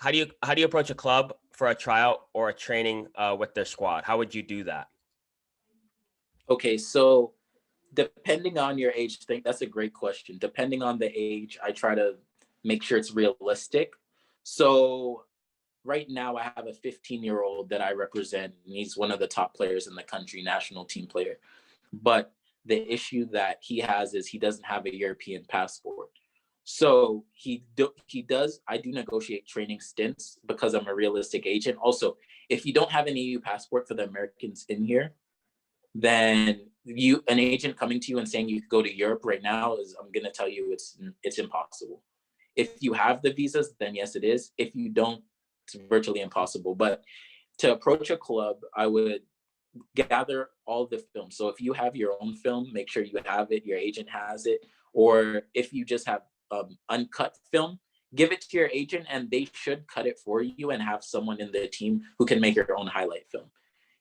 how do you approach a club for a tryout or a training with their squad? How would you do that? Okay, so depending on your age, that's a great question. Depending on the age, I try to make sure it's realistic. So right now I have a 15-year-old that I represent, and he's one of the top players in the country, national team player. But the issue that he has is he doesn't have a European passport. So I do negotiate training stints because I'm a realistic agent. Also, if you don't have an EU passport for the Americans in here, then an agent coming to you and saying you could go to Europe right now I'm going to tell you it's impossible. If you have the visas, then yes, it is. If you don't, it's virtually impossible. But to approach a club, I would gather all the film. So if you have your own film, make sure you have it, your agent has it. Or if you just have uncut film, give it to your agent and they should cut it for you and have someone in the team who can make your own highlight film.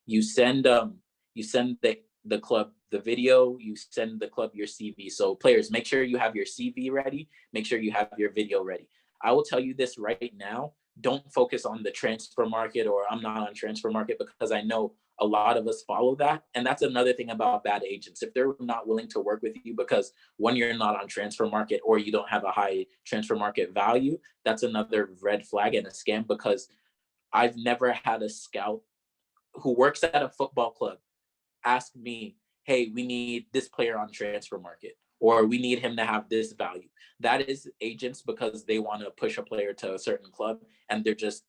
You send the club the video, you send the club your CV. So players, make sure you have your CV ready, make sure you have your video ready. I will tell you this right now, don't focus on the transfer market or I'm not on transfer market, because I know a lot of us follow that. And that's another thing about bad agents. If they're not willing to work with you because one, you're not on transfer market or you don't have a high transfer market value, that's another red flag and a scam, because I've never had a scout who works at a football club ask me, hey, we need this player on transfer market, or we need him to have this value. That is agents because they want to push a player to a certain club and they're just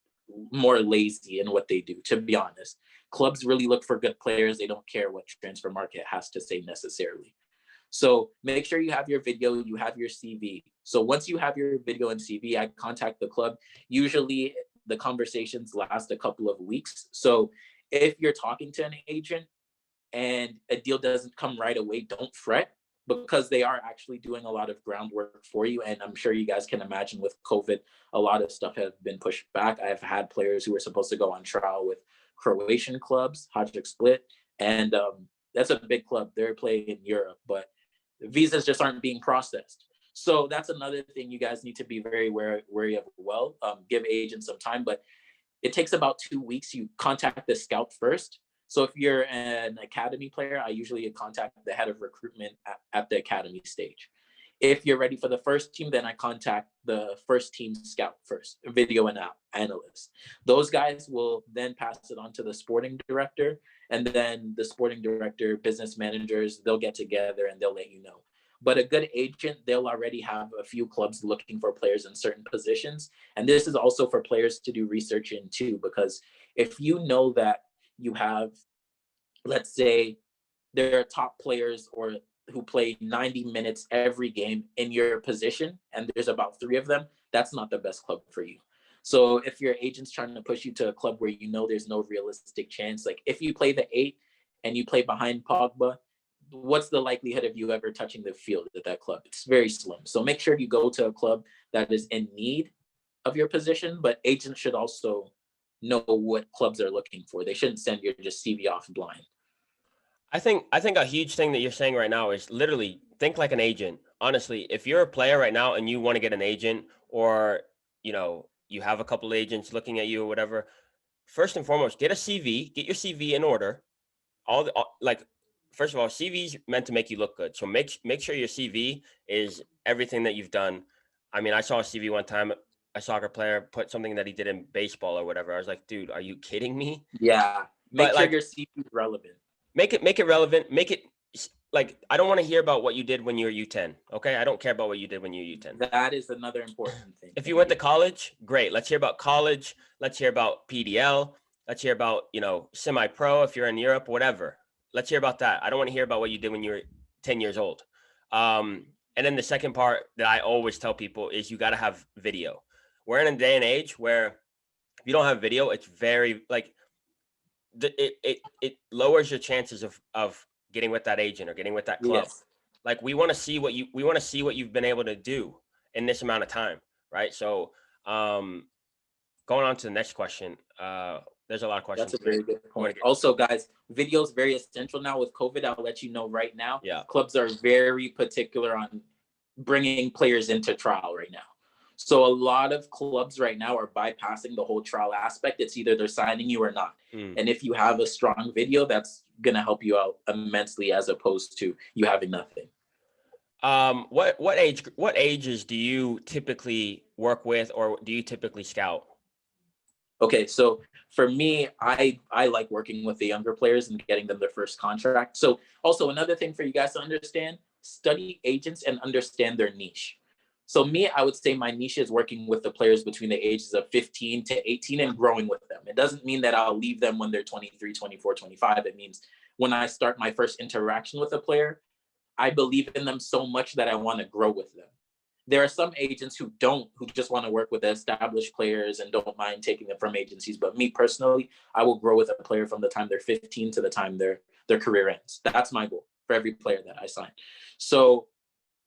more lazy in what they do, to be honest. Clubs really look for good players. They don't care what transfer market has to say necessarily. So make sure you have your video, you have your CV. So once you have your video and CV, I contact the club. Usually the conversations last a couple of weeks. So if you're talking to an agent and a deal doesn't come right away, don't fret, because they are actually doing a lot of groundwork for you. And I'm sure you guys can imagine with COVID, a lot of stuff has been pushed back. I've had players who were supposed to go on trial with Croatian clubs, Hajduk Split, and that's a big club. They're playing in Europe, but visas just aren't being processed. So that's another thing you guys need to be very wary of. Well, give agents some time, but it takes about 2 weeks. You contact the scout first. So if you're an academy player, I usually contact the head of recruitment at the academy stage. If you're ready for the first team, then I contact the first team scout first, video and analyst. Those guys will then pass it on to the sporting director, and then the sporting director, business managers, they'll get together and they'll let you know. But a good agent, they'll already have a few clubs looking for players in certain positions. And this is also for players to do research in too, because if you know that you have, let's say, there are top players or who play 90 minutes every game in your position, and there's about 3 of them, that's not the best club for you. So if your agent's trying to push you to a club where you know there's no realistic chance, like if you play the 8 and you play behind Pogba, what's the likelihood of you ever touching the field at that club? It's very slim. So make sure you go to a club that is in need of your position, but agents should also know what clubs are looking for. They shouldn't send your just CV off blind. I think a huge thing that you're saying right now is literally think like an agent. Honestly, if you're a player right now and you want to get an agent, or you have a couple agents looking at you or whatever, first and foremost, get a CV, get your CV in order. First of all, CV's meant to make you look good. So make sure your CV is everything that you've done. I mean, I saw a CV one time, a soccer player put something that he did in baseball or whatever. I was like, dude, are you kidding me? Yeah. Make sure your CV is relevant. Make it relevant. Make it like, I don't want to hear about what you did when you were U10. Okay. I don't care about what you did when you were U10. That is another important thing. If you went to college, great. Let's hear about college. Let's hear about PDL. Let's hear about, semi-pro if you're in Europe, whatever. Let's hear about that. I don't want to hear about what you did when you were 10 years old. And then the second part that I always tell people is you got to have video. We're in a day and age where if you don't have video, it's very it lowers your chances of getting with that agent or getting with that club. Yes. Like we want to see what you've been able to do in this amount of time, right? So going on to the next question, there's a lot of questions. That's a very good point. Also, guys, video is very essential now with COVID. I'll let you know right now. Yeah. Clubs are very particular on bringing players into trial right now. So a lot of clubs right now are bypassing the whole trial aspect. It's either they're signing you or not. Mm. And if you have a strong video, that's going to help you out immensely as opposed to you having nothing. What ages do you typically work with, or do you typically scout? Okay, so for me, I like working with the younger players and getting them their first contract. So also another thing for you guys to understand, study agents and understand their niche. So me, I would say my niche is working with the players between the ages of 15 to 18 and growing with them. It doesn't mean that I'll leave them when they're 23, 24, 25. It means when I start my first interaction with a player, I believe in them so much that I want to grow with them. There are some agents who just want to work with established players and don't mind taking them from agencies. But me personally, I will grow with a player from the time they're 15 to the time their career ends. That's my goal for every player that I sign. So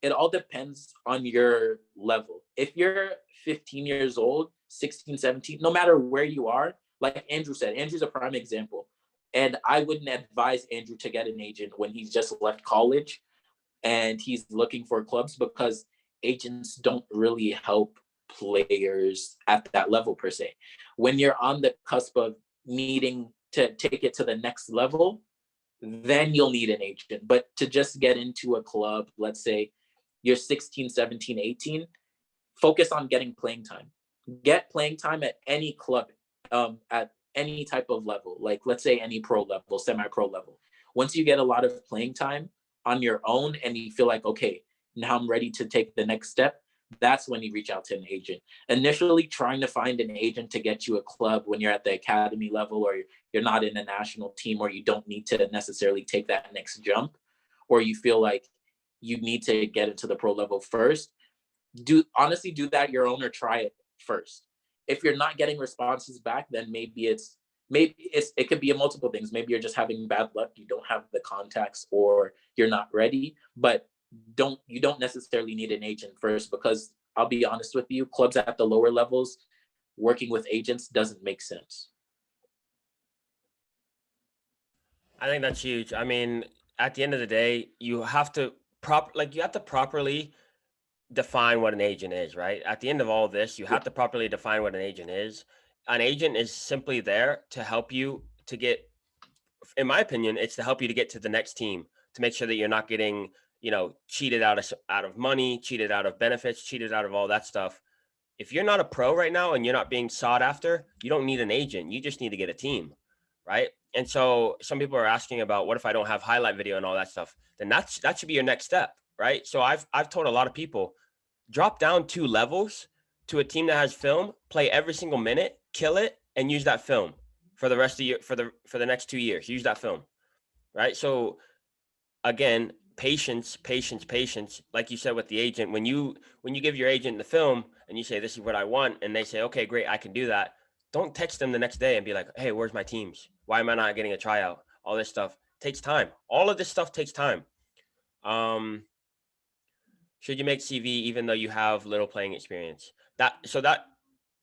it all depends on your level. If you're 15 years old, 16, 17, no matter where you are, like Andrew said, Andrew's a prime example. And I wouldn't advise Andrew to get an agent when he's just left college and he's looking for clubs, because agents don't really help players at that level per se. When you're on the cusp of needing to take it to the next level, then you'll need an agent. But to just get into a club, let's say you're 16, 17, 18, focus on getting playing time. Get playing time at any club, at any type of level, like let's say any pro level, semi-pro level. Once you get a lot of playing time on your own and you feel like, okay, now I'm ready to take the next step, that's when you reach out to an agent. Initially, trying to find an agent to get you a club when you're at the academy level, or you're not in a national team, or you don't need to necessarily take that next jump, or you feel like you need to get into the pro level first, do that your own or try it first. If you're not getting responses back, then it could be multiple things. Maybe you're just having bad luck, you don't have the contacts, or you're not ready. But you don't necessarily need an agent first, because I'll be honest with you, clubs at the lower levels working with agents doesn't make sense. I think that's huge. I mean, at the end of the day, you have to you have to properly define what an agent is, right? At the end of all this, you Yeah. have to properly define what an agent is. An agent is simply there to help you to get, in my opinion, it's to help you to get to the next team, to make sure that you're not getting, cheated out of money, cheated out of benefits, cheated out of all that stuff. If you're not a pro right now and you're not being sought after, you don't need an agent. You just need to get a team, right? And so some people are asking about, what if I don't have highlight video and all that stuff? Then that should be your next step, right? So I've told a lot of people, drop down 2 levels to a team that has film, play every single minute, kill it, and use that film for the rest of your for the next 2 years. Use that film, right? So again, patience, patience, patience. Like you said with the agent, when you give your agent the film and you say, this is what I want, and they say, okay, great, I can do that. Don't text them the next day and be like, hey, where's my teams? Why am I not getting a tryout? All this stuff takes time. All of this stuff takes time. Um, should you make CV even though you have little playing experience? That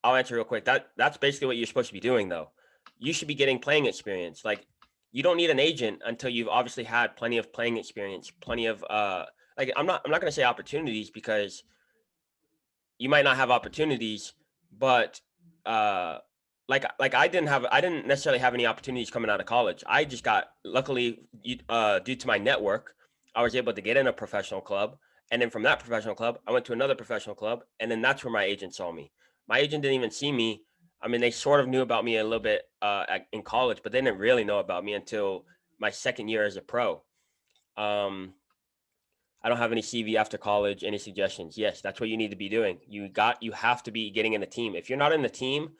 I'll answer real quick. That's basically what you're supposed to be doing though. You should be getting playing experience. Like, you don't need an agent until you've obviously had plenty of playing experience, plenty of like I'm not going to say opportunities, because you might not have opportunities, but like I didn't necessarily have any opportunities coming out of college. I just got, luckily, due to my network, I was able to get in a professional club, and then from that professional club I went to another professional club, and then that's where my agent saw me. My agent didn't even see me. I mean, they sort of knew about me a little bit in college, but they didn't really know about me until my second year as a pro. um I don't have any CV after college. Any suggestions? Yes, that's what you need to be doing. You have to be getting in a team. If you're not in the team,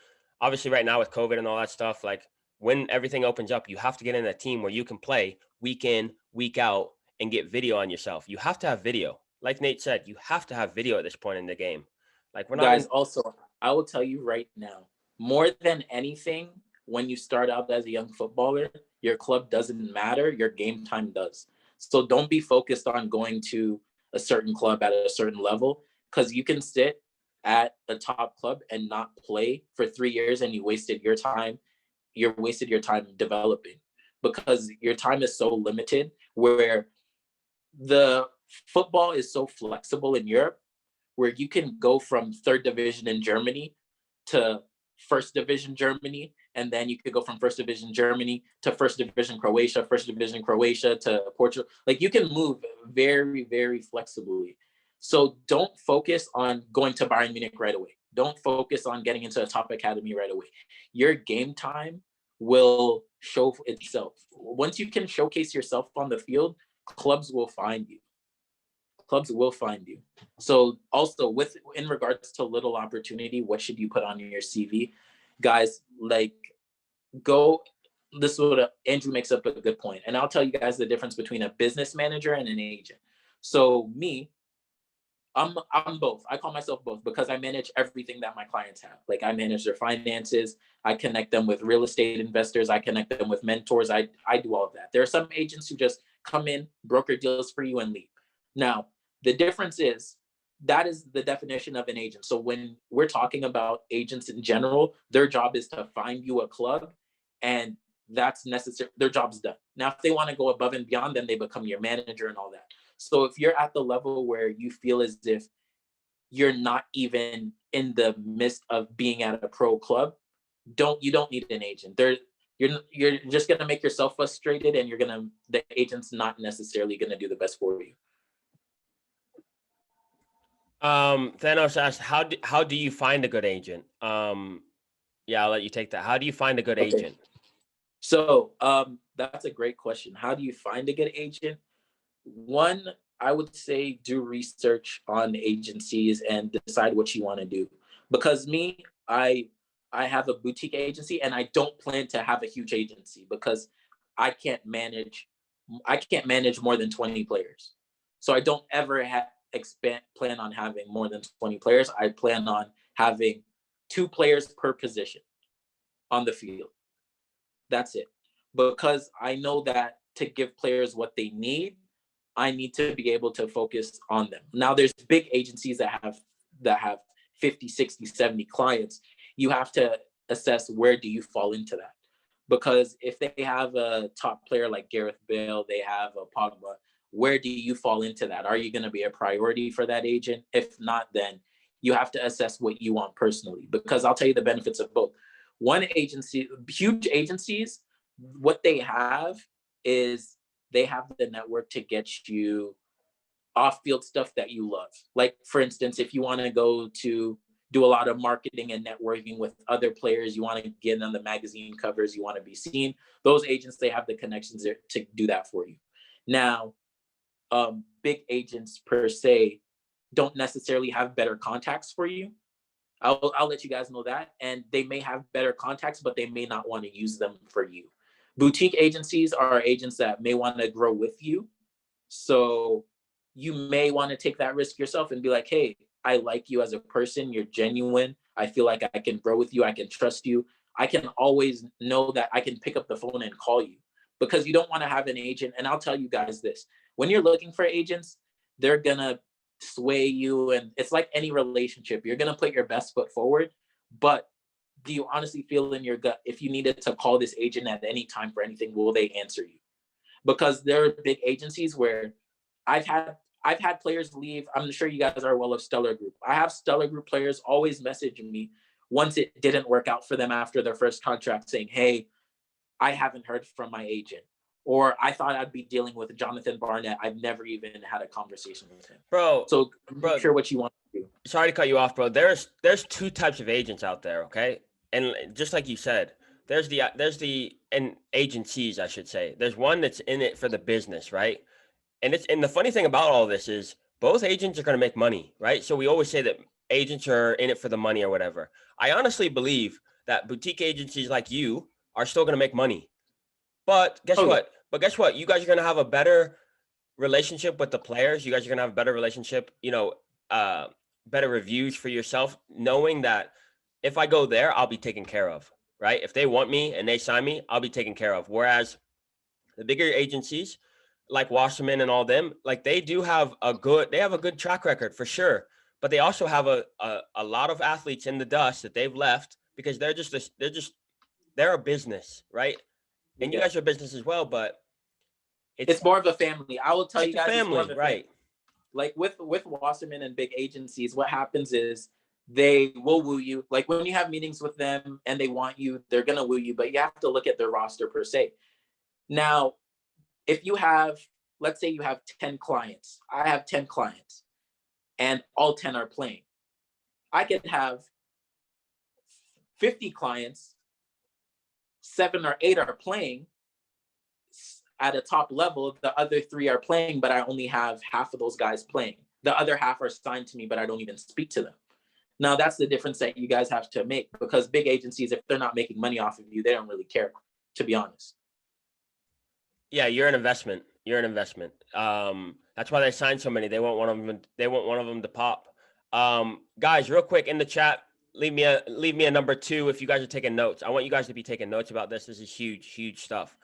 obviously right now with COVID and all that stuff, like, when everything opens up, you have to get in a team where you can play week in, week out, and get video on yourself. You have to have video. Like Nate said, you have to have video at this point in the game. Like, we're not Guys, in. also, I will tell you right now, more than anything, when you start out as a young footballer, your club doesn't matter, your game time does. So don't be focused on going to a certain club at a certain level, because you can sit at a top club and not play for 3 years and you wasted your time developing, because your time is so limited, where the football is so flexible in Europe, where you can go from third division in Germany to first division Germany, and then you could go from first division Germany to first division Croatia to Portugal. Like you can move very, very flexibly. So don't focus on going to Bayern Munich right away. Don't focus on getting into a top academy right away. Your game time will show itself. Once you can showcase yourself on the field, clubs will find you. Clubs will find you. So also with in regards to little opportunity, what should you put on your CV? Guys, like go this is what Andrew makes up a good point. And I'll tell you guys the difference between a business manager and an agent. So me, I'm both. I call myself both because I manage everything that my clients have. Like I manage their finances, I connect them with real estate investors, I connect them with mentors. I do all of that. There are some agents who just come in, broker deals for you and leave. Now, the difference is that is the definition of an agent. So when we're talking about agents in general, their job is to find you a club, and that's necessary. Their job's done. Now, if they want to go above and beyond, then they become your manager and all that. So if you're at the level where you feel as if you're not even in the midst of being at a pro club, you don't need an agent. You're just gonna make yourself frustrated, and the agent's not necessarily gonna do the best for you. Thanos asked, how do you find a good agent? Yeah, I'll let you take that. How do you find a good agent? So that's a great question. How do you find a good agent? One, I would say do research on agencies and decide what you want to do. Because me, I have a boutique agency, and I don't plan to have a huge agency because I can't manage more than 20 players. So I don't ever plan on having more than 20 players. I plan on having 2 players per position on the field. That's it. Because I know that to give players what they need, I need to be able to focus on them. Now there's big agencies that have 50, 60, 70 clients. You have to assess where do you fall into that. Because if they have a top player like Gareth Bale, they have a Pogba, where do you fall into that? Are you going to be a priority for that agent? If not, then you have to assess what you want personally. Because I'll tell you the benefits of both. One agency, huge agencies, what they have is they have the network to get you off-field stuff that you love. Like, for instance, if you want to go to do a lot of marketing and networking with other players, you want to get on the magazine covers, you want to be seen, those agents, they have the connections there to do that for you. Now, big agents per se don't necessarily have better contacts for you. I'll let you guys know that. And they may have better contacts, but they may not want to use them for you. Boutique agencies are agents that may want to grow with you. So you may want to take that risk yourself and be like, hey, I like you as a person. You're genuine. I feel like I can grow with you. I can trust you. I can always know that I can pick up the phone and call you, because you don't want to have an agent. And I'll tell you guys this, when you're looking for agents, they're going to sway you. And it's like any relationship. You're going to put your best foot forward, but do you honestly feel in your gut, if you needed to call this agent at any time for anything, will they answer you? Because there are big agencies where I've had players leave. I'm sure you guys are well of Stellar Group. I have Stellar Group players always messaging me once it didn't work out for them after their first contract, saying, hey, I haven't heard from my agent. Or I thought I'd be dealing with Jonathan Barnett. I've never even had a conversation with him. Bro, so make sure what you want to do. Sorry to cut you off, bro. There's 2 types of agents out there, okay? And just like you said, there's the and agencies, I should say. There's one that's in it for the business, right? And the funny thing about all this is both agents are going to make money, right? So we always say that agents are in it for the money or whatever. I honestly believe that boutique agencies like you are still going to make money. But guess what? But guess what? You guys are going to have a better relationship with the players. You guys are going to have a better relationship, better reviews for yourself, knowing that if I go there, I'll be taken care of, right? If they want me and they sign me, I'll be taken care of. Whereas the bigger agencies like Wasserman and all them, like they have a good track record for sure. But they also have a lot of athletes in the dust that they've left because they're a business, right? And you guys are a business as well, but it's more of a family. I will tell you guys, it's more of a family, right? like with Wasserman and big agencies, what happens is they will woo you. Like when you have meetings with them and they want you, they're gonna woo you, but you have to look at their roster per se. Now, if you have, let's say you have 10 clients, I have 10 clients, and all 10 are playing. I could have 50 clients, 7 or 8 are playing at a top level. The other 3 are playing, but I only have half of those guys playing. The other half are signed to me, but I don't even speak to them. Now, that's the difference that you guys have to make, because big agencies, if they're not making money off of you, they don't really care, to be honest. Yeah, you're an investment. You're an investment. That's why they signed so many. They want one of them. They want one of them to pop. Guys, real quick in the chat, leave me a number 2 if you guys are taking notes. I want you guys to be taking notes about this. This is huge, huge stuff.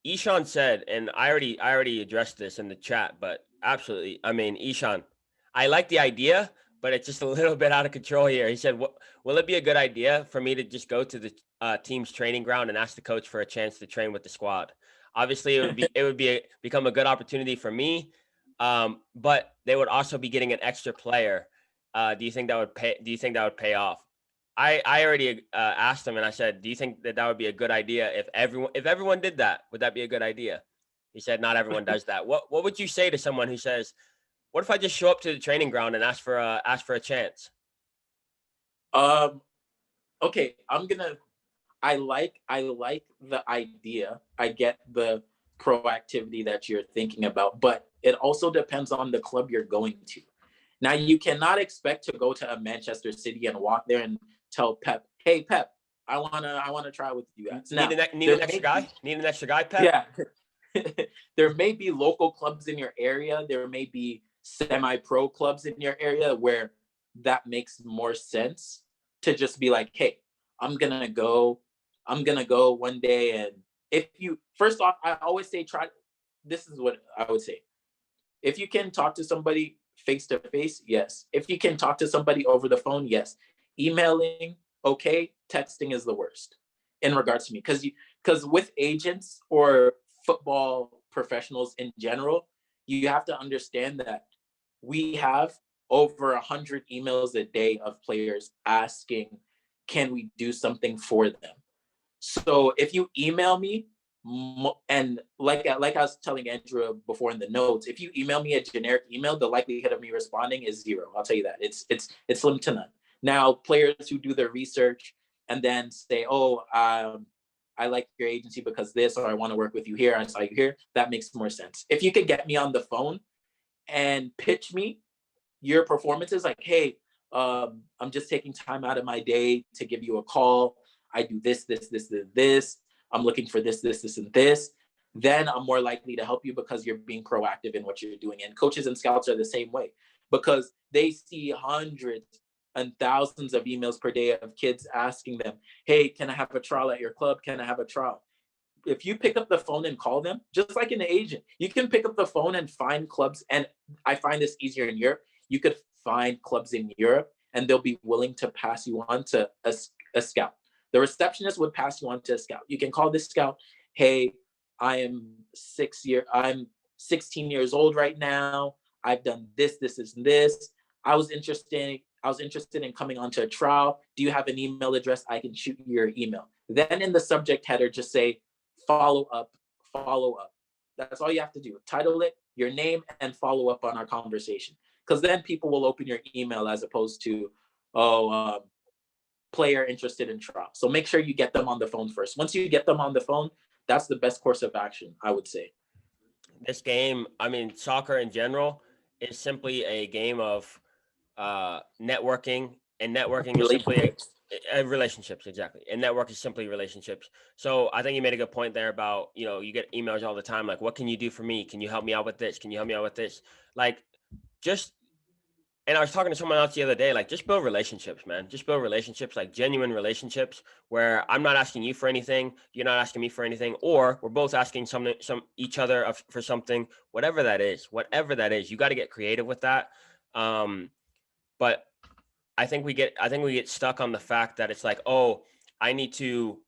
Ishan said, and I already addressed this in the chat, but absolutely. I mean, Ishan, I like the idea, but it's just a little bit out of control here. He said, will it be a good idea for me to just go to the team's training ground and ask the coach for a chance to train with the squad? Obviously, become a good opportunity for me, but they would also be getting an extra player. Do you think that would pay? Do you think that would pay off? I already asked him, and I said, do you think that would be a good idea if everyone did that? Would that be a good idea? He said, not everyone does that. What would you say to someone who says, what if I just show up to the training ground and ask for a chance? Okay, I like the idea. I get the proactivity that you're thinking about, but it also depends on the club you're going to. Now, you cannot expect to go to a Manchester City and walk there and tell Pep, "Hey, Pep, I wanna try with you guys." Now, need an extra guy? Need an extra guy, Pep? Yeah. There may be local clubs in your area. There may be semi-pro clubs in your area where that makes more sense to just be like, "Hey, I'm gonna go. I'm gonna go one day." And if you, first off, I always say try. This is what I would say. If you can talk to somebody face to face, yes. If you can talk to somebody over the phone, yes. Emailing, okay. Texting is the worst in regards to me, because with agents or football professionals in general, you have to understand that we have over 100 emails a day of players asking, can we do something for them? So if you email me, and like I was telling Andrew before in the notes, if you email me a generic email, the likelihood of me responding is 0. I'll tell you that. It's slim to none. Now, players who do their research and then say, "Oh, I like your agency because this, or I want to work with you here. I saw you here." That makes more sense. If you can get me on the phone and pitch me your performances, like, "Hey, I'm just taking time out of my day to give you a call. I do this, this, this, this, this. I'm looking for this, this, this, and this," then I'm more likely to help you because you're being proactive in what you're doing. And coaches and scouts are the same way, because they see hundreds and thousands of emails per day of kids asking them, "Hey, can I have a trial at your club? Can I have a trial?" If you pick up the phone and call them, just like an agent, you can pick up the phone and find clubs. And I find this easier in Europe. You could find clubs in Europe and they'll be willing to pass you on to a scout. The receptionist would pass you on to a scout. You can call this scout, "Hey, I'm 16 years old right now. I've done this, this, this, and this. I was interested in coming onto a trial. Do you have an email address? I can shoot you your email." Then in the subject header, just say, "Follow up, follow up." That's all you have to do. Title it, your name, and follow up on our conversation. Because then people will open your email as opposed to, "Oh, player interested in trial." So make sure you get them on the phone first. Once you get them on the phone, that's the best course of action, I would say. This game, I mean, soccer in general is simply a game of networking, and networking is simply relationships. Exactly. And network is simply relationships. So I think you made a good point there about, you get emails all the time. Like, what can you do for me? Can you help me out with this? Can you help me out with this? Like, just, and I was talking to someone else the other day, like, just build relationships, man. Just build relationships, like genuine relationships where I'm not asking you for anything. You're not asking me for anything, or we're both asking each other for something, whatever that is, you got to get creative with that. But I think we get stuck on the fact that it's like, oh, I need to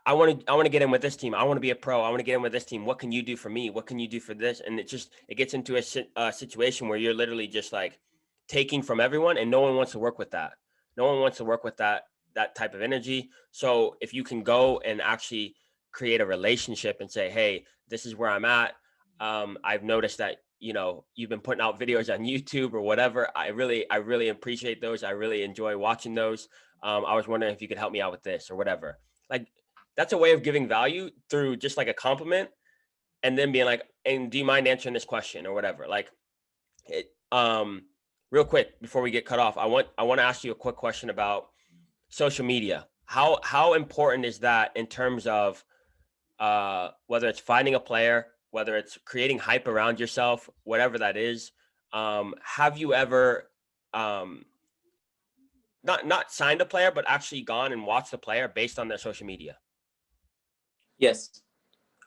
I want to get in with this team. I want to be a pro. I want to get in with this team. What can you do for me? What can you do for this? And it gets into a situation where you're literally just like taking from everyone, and no one wants to work with that. No one wants to work with that type of energy. So if you can go and actually create a relationship and say, hey, this is where I'm at. I've noticed that, you know, you've been putting out videos on YouTube or whatever. I really appreciate those. I really enjoy watching those. I was wondering if you could help me out with this or whatever. Like, that's a way of giving value through just like a compliment, and then being like, and do you mind answering this question or whatever? Like, it, real quick before we get cut off, I want to ask you a quick question about social media. How important is that in terms of whether it's finding a player, whether it's creating hype around yourself, whatever that is? Have you ever not signed a player, but actually gone and watched the player based on their social media? Yes,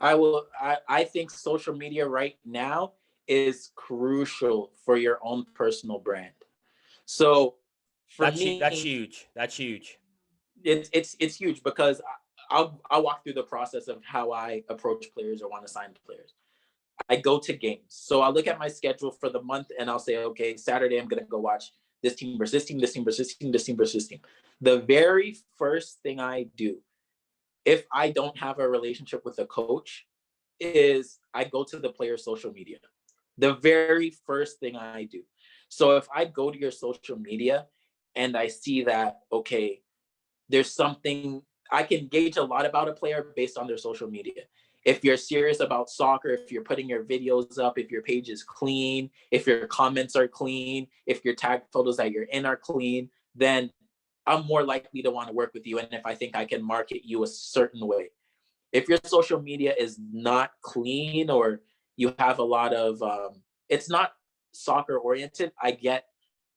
I will. I think social media right now is crucial for your own personal brand. So for That's me, huge. That's huge. it's huge because I'll walk through the process of how I approach players or want to sign players. I go to games. So I'll look at my schedule for the month and I'll say, okay, Saturday I'm gonna go watch this team versus this team, this team versus this team, this team versus this team. The very first thing I do, if I don't have a relationship with a coach, is I go to the player's social media. The very first thing I do. So if I go to your social media and I see that, okay, there's something, I can gauge a lot about a player based on their social media. If you're serious about soccer, if you're putting your videos up, if your page is clean, if your comments are clean, if your tag photos that you're in are clean, then I'm more likely to want to work with you. And if I think I can market you a certain way. If your social media is not clean or you have a lot of, it's not soccer oriented, I get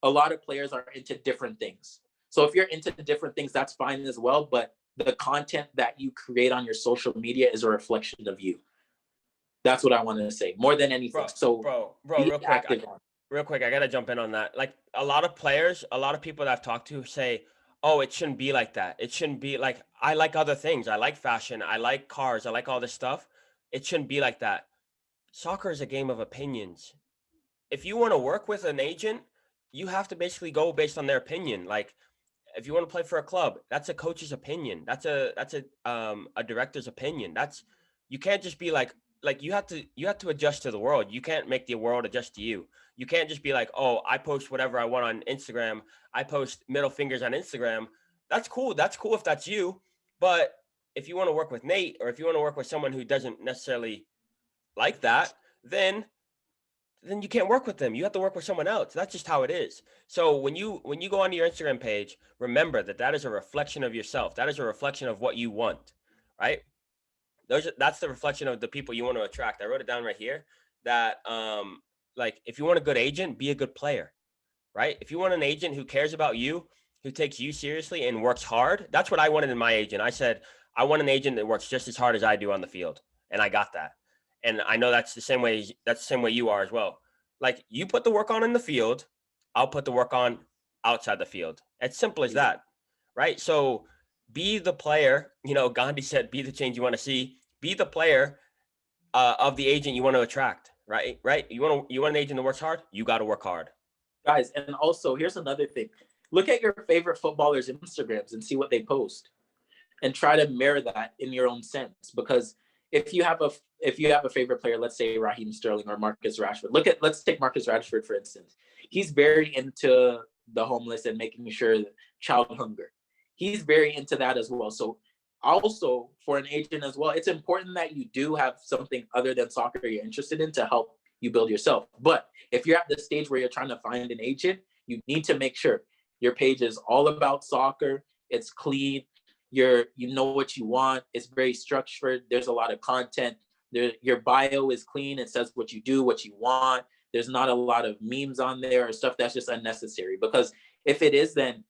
a lot of players are into different things. So if you're into different things, that's fine as well. But the content that you create on your social media is a reflection of you. That's what I want to say more than anything. Bro, So bro, be real quick. active on. Real quick, I gotta jump in on that. Like, a lot of players, a lot of people that I've talked to say, "Oh, it shouldn't be like that. It shouldn't be like, I like other things. I like fashion. I like cars. I like all this stuff. It shouldn't be like that." Soccer is a game of opinions. If you want to work with an agent, you have to basically go based on their opinion. Like, if you want to play for a club, that's a coach's opinion. That's a director's opinion. That's, you can't just be like you have to adjust to the world. You can't make the world adjust to you. You can't just be like, "Oh, I post whatever I want on Instagram. I post middle fingers on Instagram." That's cool. That's cool if that's you. But if you want to work with Nate, or if you want to work with someone who doesn't necessarily like that, then you can't work with them. You have to work with someone else. That's just how it is. So when you go onto your Instagram page, remember that that is a reflection of yourself. That is a reflection of what you want, right? That's the reflection of the people you want to attract. I wrote it down right here that like, if you want a good agent, be a good player, right? If you want an agent who cares about you, who takes you seriously and works hard, that's what I wanted in my agent. I said, I want an agent that works just as hard as I do on the field. And I got that. And I know that's the same way you are as well. Like, you put the work on in the field, I'll put the work on outside the field. As simple as that, right? So be the player. You know, Gandhi said, be the change you want to see. Be the player of the agent you want to attract, right? Right? You want an agent that works hard, you got to work hard. Guys, and also here's another thing. Look at your favorite footballers' Instagrams and see what they post, and try to mirror that in your own sense. Because if you have a favorite player, let's say Raheem Sterling or Marcus Rashford. Let's take Marcus Rashford for instance. He's very into the homeless and making sure that child hunger. He's very into that as well. So also for an agent as well, it's important that you do have something other than soccer you're interested in to help you build yourself. But if you're at the stage where you're trying to find an agent, you need to make sure your page is all about soccer. It's clean. You know what you want. It's very structured. There's a lot of content. Your bio is clean. It says what you do, what you want. There's not a lot of memes on there or stuff that's just unnecessary. Because if it is, then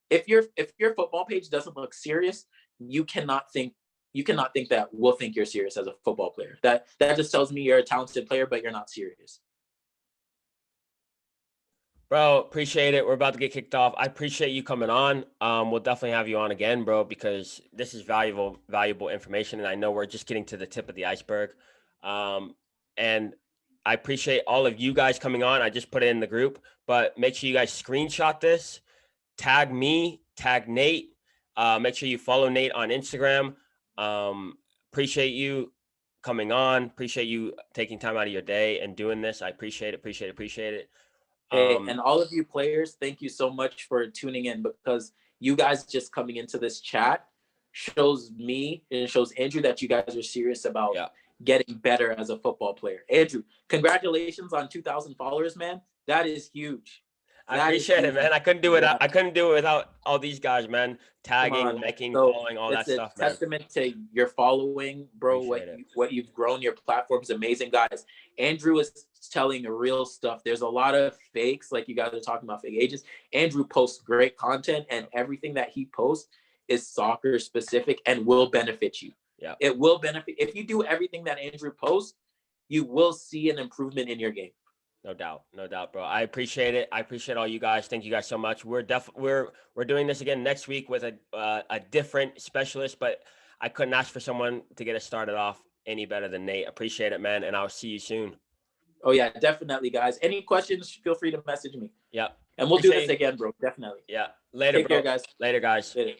if your football page doesn't look serious, you cannot think that we'll think you're serious as a football player. That just tells me you're a talented player, but you're not serious. Bro, appreciate it. We're about to get kicked off. I appreciate you coming on. We'll definitely have you on again, bro, because this is valuable information, and I know we're just getting to the tip of the iceberg. And I appreciate all of you guys coming on. I just put it in the group, but make sure you guys screenshot this, tag me, tag Nate. Make sure you follow Nate on Instagram. Appreciate you coming on. Appreciate you taking time out of your day and doing this. I appreciate it. Appreciate it. Hey, and all of you players, thank you so much for tuning in, because you guys just coming into this chat shows me and it shows Andrew that you guys are serious about getting better as a football player. Andrew, congratulations on 2,000 followers, man. That is huge. I appreciate it, man. I couldn't do it. I couldn't do it without all these guys, man. Tagging, liking, following, all that stuff, man. It's a testament to your following, bro. What you've grown. Your platform's amazing, guys. Andrew is telling real stuff. There's a lot of fakes, like you guys are talking about fake agents. Andrew posts great content, and everything that he posts is soccer specific and will benefit you. Yeah, it will benefit if you do everything that Andrew posts. You will see an improvement in your game. No doubt, bro. I appreciate it. I appreciate all you guys. Thank you guys so much. We're doing this again next week with a different specialist, but I couldn't ask for someone to get us started off any better than Nate. Appreciate it, man, and I'll see you soon. Oh yeah, definitely, guys. Any questions? Feel free to message me. Yeah, and we'll do this again, bro. Definitely. Yeah. Later, Take bro. care, guys. Later, guys. Later.